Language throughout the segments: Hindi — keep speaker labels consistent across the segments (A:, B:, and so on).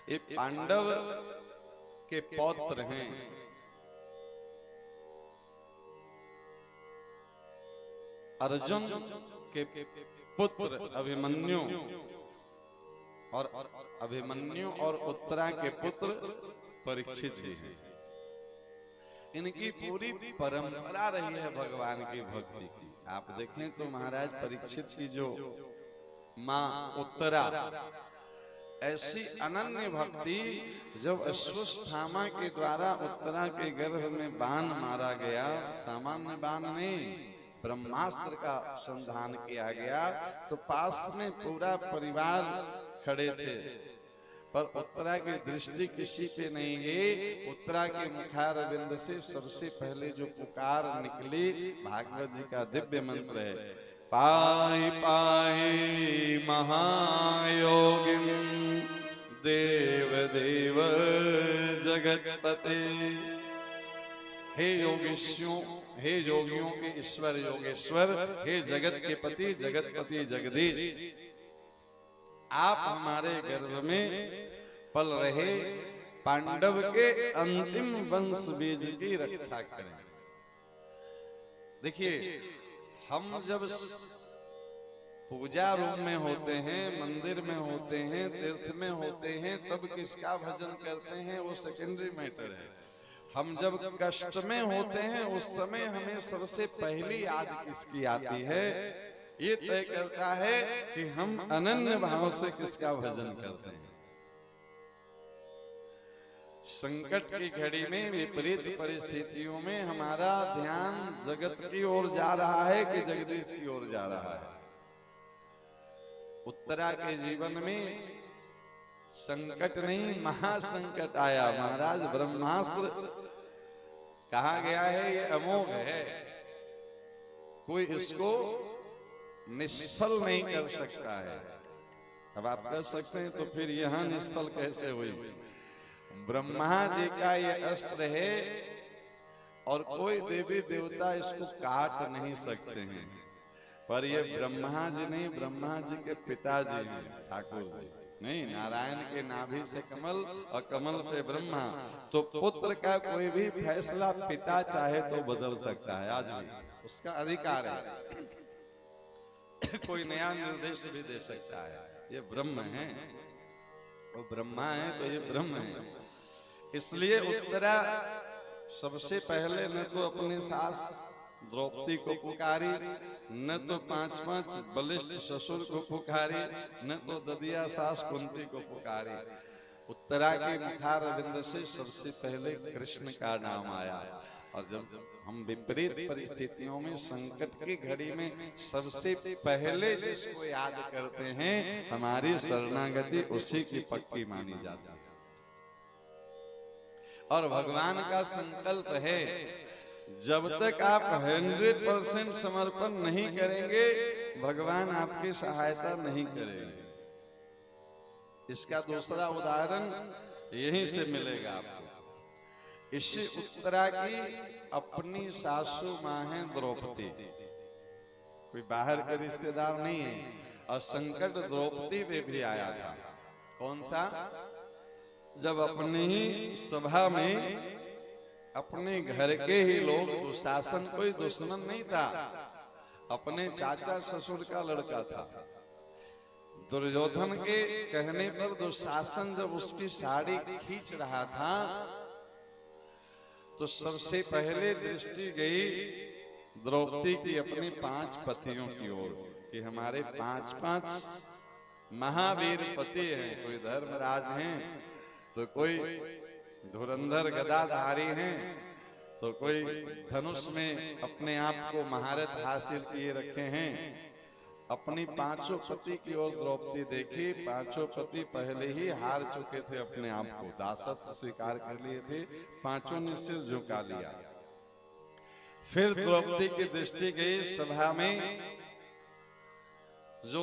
A: ये पांडव के पौत्र हैं। अर्जुन के पुत्र अभिमन्यु और अभिमन्यु और उत्तरा के पुत्र परीक्षित जी हैं। इनकी पूरी परंपरा रही है भगवान की भक्ति की। आप देखें तो महाराज परीक्षित की जो माँ उत्तरा, ऐसी अनन्य भक्ति, जब अश्वत्थामा के द्वारा उत्तरा के गर्भ में बाण मारा गया, सामान्य बाण नहीं, ब्रह्मास्त्र का संधान किया गया, तो पास में पूरा परिवार खड़े थे, पर उत्तरा की दृष्टि किसी पे नहीं गई। उत्तरा के मुखारविंद से सबसे पहले जो पुकार निकली, भागवत जी का दिव्य मंत्र है, पाहि पाहि महायोगिन देव देव जगतपते। हे योगेश्वरों, हे योगियों के ईश्वर योगेश्वर, हे जगत के पति जगतपति जगदीश, आप हमारे गर्भ में पल रहे पांडव के अंतिम वंश बीज की रक्षा करें। देखिए, हम जब पूजा रूम में होते हैं, मंदिर में होते हैं, तीर्थ में होते हैं, तब किसका भजन करते हैं वो सेकेंडरी मैटर है। हम जब कष्ट में होते हैं उस समय हमें सबसे पहली याद किसकी आती है, ये तय करता है कि हम अनन्य भाव से किसका भजन करते हैं। संकट की घड़ी में, विपरीत परिस्थितियों में हमारा ध्यान जगत की ओर जा रहा है कि जगदीश की ओर जा रहा है। उत्तरा के जीवन में संकट नहीं, महासंकट आया। महाराज ब्रह्मास्त्र कहा गया है ये अमोघ है, कोई इसको निष्फल नहीं कर सकता है। अब आप कह सकते हैं तो फिर यहां निष्फल कैसे हुई? ब्रह्मा जी का ये अस्त्र है और कोई देवी देवता इसको काट नहीं सकते हैं, पर ये ब्रह्मा जी नहीं, ब्रह्मा जी के पिताजी हैं ठाकुर जी नहीं, नारायण के नाभि से कमल और कमल पे ब्रह्मा। तो पुत्र का कोई भी फैसला पिता चाहे तो बदल सकता है, आज भी उसका अधिकार है। कोई नया निर्देश भी दे सकता है। ये ब्रह्म है, वो ब्रह्मा है तो ये ब्रह्म है। इसलिए उत्तरा सबसे पहले न तो अपनी सास द्रौपदी को पुकारी, न तो 5-5 बलिष्ठ ससुर को पुकारी, न तो ददिया सास कुंती को पुकारी। उत्तरा के मुखारविंद से सबसे पहले कृष्ण का नाम आया। और जब हम विपरीत परिस्थितियों में, संकट की घड़ी में सबसे पहले जिसको याद करते हैं, हमारी शरणागति उसी की पक्की मानी जाती है। और भगवान का संकल्प है, जब तक आप 100% समर्पण नहीं करेंगे, भगवान आपकी सहायता नहीं करेंगे। इसका दूसरा उदाहरण यहीं से मिलेगा आपको। इसी उत्तरा की अपनी सासू मां है द्रौपदी, कोई बाहर के रिश्तेदार नहीं है। और संकट द्रौपदी पे भी आया था। कौन सा? जब अपनी ही सभा में अपने घर के ही लोग, दुशासन कोई दुश्मन नहीं था, अपने चाचा ससुर का लड़का था। दुर्योधन के कहने पर दुशासन जब उसकी साड़ी खींच रहा था, तो सबसे पहले दृष्टि गई द्रौपदी की अपने 5 पतियों की ओर कि हमारे 5-5 महावीर पति हैं। कोई धर्मराज हैं, तो कोई धुरंधर गदाधारी हैं, तो कोई धनुष में अपने आप को महारत हासिल किए रखे हैं। अपनी 5 पति की ओर द्रौपदी देखी। 5 पति पहले ही हार चुके थे, अपने आप को दासत्व स्वीकार कर लिए थे, 5 ने सिर झुका लिया। फिर द्रौपदी की दृष्टि गई सभा में, जो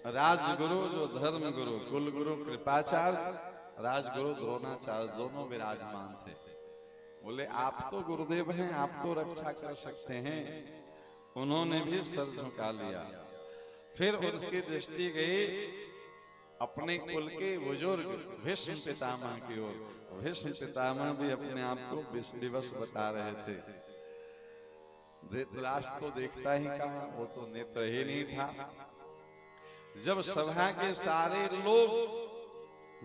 A: राजगुरु, जो धर्म गुरु, कुल गुरु कृपाचार्य, राजगुरु द्रोणाचार्य, दोनों विराजमान थे। बोले आप तो गुरुदेव हैं, आप तो रक्षा कर सकते हैं। उन्होंने भी सर झुका लिया। फिर उसकी दृष्टि गई अपने कुल के बुजुर्ग भीष्म पितामह की ओर। भीष्म पितामह भी अपने आप को विवश बता रहे थे। धृतराष्ट्र को देखता ही कहा, वो तो नेत्र ही नहीं था। जब सभा के सारे लोग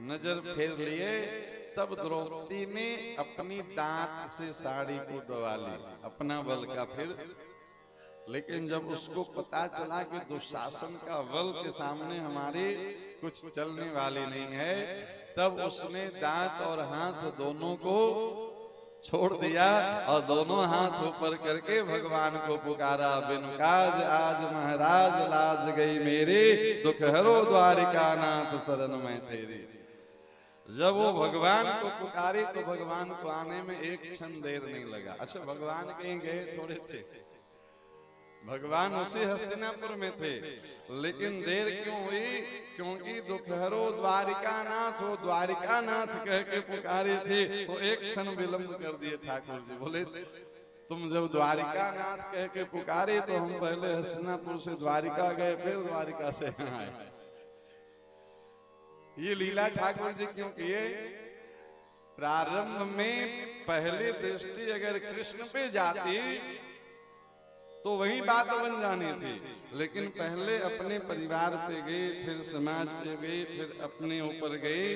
A: नजर फेर लिए तब द्रौपदी ने अपनी दांत से साड़ी को दबा ली, अपना बल का फिर। लेकिन जब उसको पता चला कि दुशासन का बल के सामने हमारे कुछ चलने वाली नहीं है, तब उसने दांत और हाथ दोनों को छोड़ दिया और दोनों हाथ ऊपर करके भगवान को पुकारा, बिनु काज आज महाराज लाज गई मेरी, दुख हरो द्वारिका नाथ शरण में तेरी। जब वो भगवान को पुकारी तो भगवान को आने में एक क्षण देर नहीं लगा। अच्छा, भगवान कहीं गए थोड़े थे, भगवान उसी हस्तिनापुर में थे, लेकिन देर क्यों हुई? क्योंकि दुखहरो द्वारिका नाथ, हो द्वारिका नाथ कह के पुकारे थे तो एक क्षण विलंब कर दिए ठाकुर जी। बोले तुम जब द्वारिका नाथ कह के पुकारे तो हम पहले हस्तिनापुर से द्वारिका गए, फिर द्वारिका से यहाँ आए। ये लीला ठाकुर जी क्यों किए? प्रारंभ में पहली दृष्टि अगर कृष्ण पे जाती तो वही बात बन जानी थी, लेकिन पहले अपने परिवार पे गए, फिर समाज पे गए, फिर अपने ऊपर गए।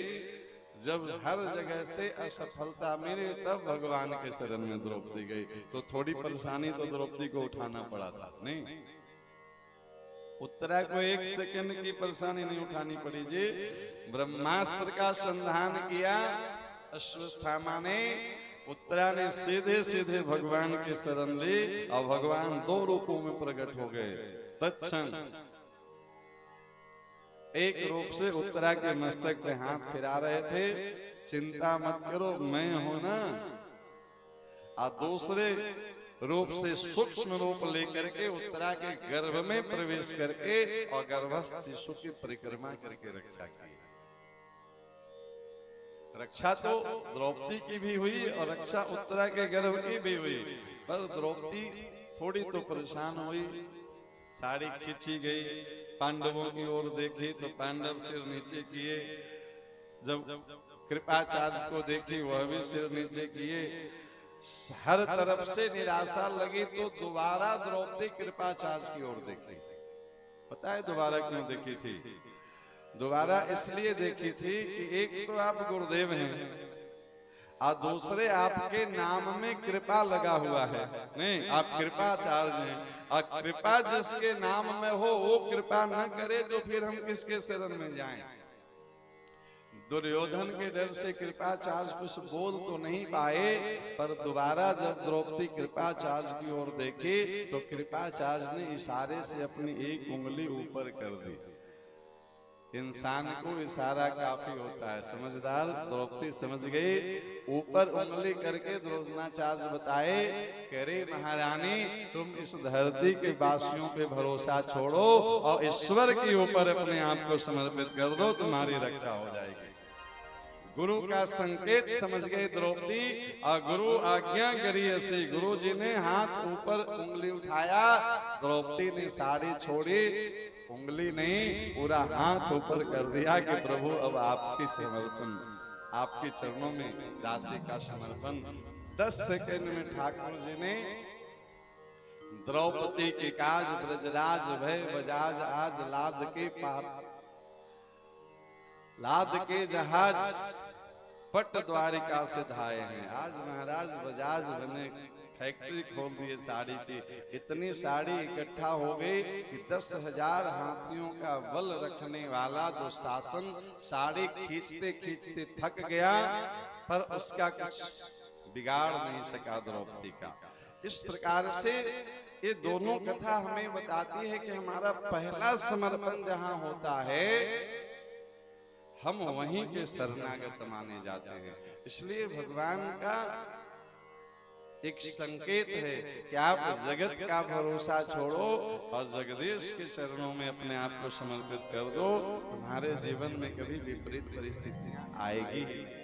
A: जब हर जगह से असफलता मिली तब भगवान के शरण में द्रौपदी गई। तो थोड़ी परेशानी तो द्रौपदी को उठाना पड़ा था, नहीं? उत्तरा को एक सेकंड की परेशानी नहीं उठानी पड़ी जी। ब्रह्मास्त्र का संधान किया अश्वत्थामा ने, उत्तरा ने सीधे सीधे भगवान के शरण ली और भगवान दो रूपों में प्रकट हो गए। तत्क्षण एक रूप से उत्तरा के मस्तक पे हाथ फिरा रहे थे, चिंता मत करो मैं हूं ना। और दूसरे रूप से सूक्ष्म रूप लेकर के उत्तरा के गर्भ में प्रवेश करके और गर्भस्थ शिशु की परिक्रमा करके रक्षा की। रक्षा तो द्रौपदी की भी हुई और रक्षा उत्तरा के गर्भ की भी हुई, पर द्रौपदी थोड़ी तो परेशान हुई। साड़ी खींची गई, पांडवों की ओर देखी तो पांडव सिर नीचे किए, जब कृपाचार्य को देखी वह भी सिर नीचे किए। हर तरफ से निराशा लगी तो दोबारा द्रौपदी कृपाचार्य की ओर देखी। पता है दोबारा क्यों देखी थी? दोबारा इसलिए देखी थी कि एक तो आप गुरुदेव हैं और दूसरे आपके नाम में कृपा लगा हुआ है, नहीं आप कृपाचार्य हैं, और कृपा जिसके नाम में हो वो कृपा न करे तो फिर हम किसके शरण में जाएं? दुर्योधन के डर से कृपाचार्य कुछ बोल तो नहीं पाए, पर दोबारा जब द्रौपदी कृपाचार्य की ओर देखी तो कृपाचार्य ने इशारे से अपनी एक उंगली ऊपर कर दी। इंसान को इशारा काफी होता है, समझदार द्रौपदी समझ गई। ऊपर उंगली करके द्रोणाचार्य बताए, करे महारानी तुम इस धरती के वासियों पे भरोसा छोड़ो और ईश्वर के ऊपर अपने आप को समर्पित कर दो, तुम्हारी रक्षा हो जाएगी। गुरु का संकेत समझ गए द्रौपदी और गुरु आज्ञा करी ऐसे। गुरु जी ने हाथ ऊपर उंगली उठाया, द्रौपदी ने साड़ी छोड़ी, उंगली नहीं पूरा हाथ ऊपर कर दिया कि प्रभु अब आपकी समर्पण, आपके चरणों में दासी का समर्पण। 10 सेकंड में ठाकुर जी ने द्रौपदी के काज ब्रजराज भय बजाज आज लाद के पाप लाद के जहाज पट द्वारिका से धाये हैं। आज महाराज बजाज बने, फैक्ट्री खोल दिए साड़ी की। इतनी साड़ी इकट्ठा हो गई कि 10,000 हाथियों का बल रखने वाला दुशासन साड़ी खींचते खींचते थक गया, पर उसका कुछ बिगाड़ नहीं सका द्रौपदी का। इस प्रकार से ये दोनों कथा हमें बताती है कि हमारा पहला समर्पण जहां होता है हम वहीं के शरणागत माने जाते हैं। इसलिए भगवान का एक संकेत है कि आप जगत का भरोसा छोड़ो और जगदीश के चरणों में अपने आप को समर्पित कर दो, तुम्हारे जीवन में कभी विपरीत परिस्थितियां आएगी ही नहीं।